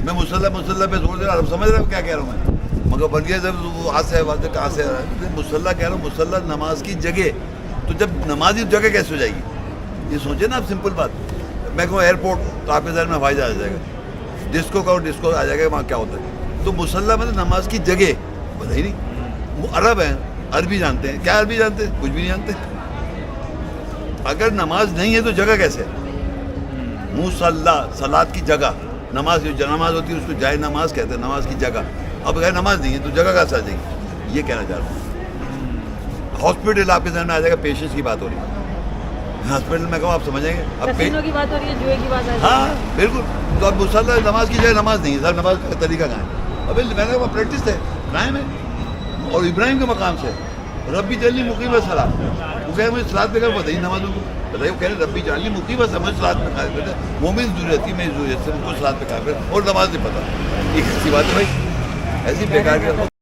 میں مسلح پہ زور دے رہا ہوں, سمجھ رہے ہو کیا کہہ رہا ہوں میں, مگر بن گیا جب وہ ہاتھ سے بات کہاں سے مسلح کہہ رہا ہوں, مسلح نماز کی جگہ, تو جب نماز کی جگہ کیسے ہو جائے گی؟ یہ سوچے نا آپ, سمپل بات. میں کہوں ایئرپورٹ تو آپ کے ذہن میں ہوائی جہاز آ جائے گا, ڈسکو کا ڈسکو آ جائے گا, وہاں کیا ہوتا ہے. تو مسلح مطلب نماز کی جگہ, پتہ ہی نہیں. وہ عرب ہیں, عربی جانتے ہیں, کیا عربی جانتے ہیں؟ کچھ بھی نہیں جانتے. اگر نماز نہیں ہے تو جگہ کیسے ہے؟ مصلی, صلاۃ کی جگہ. نماز جو نماز ہوتی ہے اس کو جائے نماز کہتے ہیں, نماز کی جگہ. اب اگر نماز نہیں ہے تو جگہ کہاں سے آ جائے گی؟ یہ کہنا چاہ رہا ہوں. ہاسپٹل آپ کے ذہن میں آ جائے گا, پیشنٹس کی بات ہو رہی ہے. ہاسپٹل میں کہوں آپ سمجھیں گے, اب کسینوں کی بات ہو رہی ہے, جوئے کی بات آ رہی ہے. ہاں بالکل. تو اب مصلی نماز کی جائے نماز نہیں ہے, صاحب نماز کا طریقہ کہاں ہے؟ ابھی میں نے کہا پریکٹس ہے, قائم ہے. اور ابراہیم کے مقام سے ربی جلنی مقیم الصلاۃ, وہ کہہ مجھے صلاۃ پہ کر بتائیے نمازوں کو بتائیے. وہ کہہ رہے ربی جلنی مقیم ہے, سمجھ صلاۃ پہ قائم کرتے. مومن ضرورت تھی, میں ضرورت سے ان کو صلاۃ پہ قائم کر, اور نماز نہیں پتہ. ایک ایسی بات ہے بھائی, ایسی بیکار کے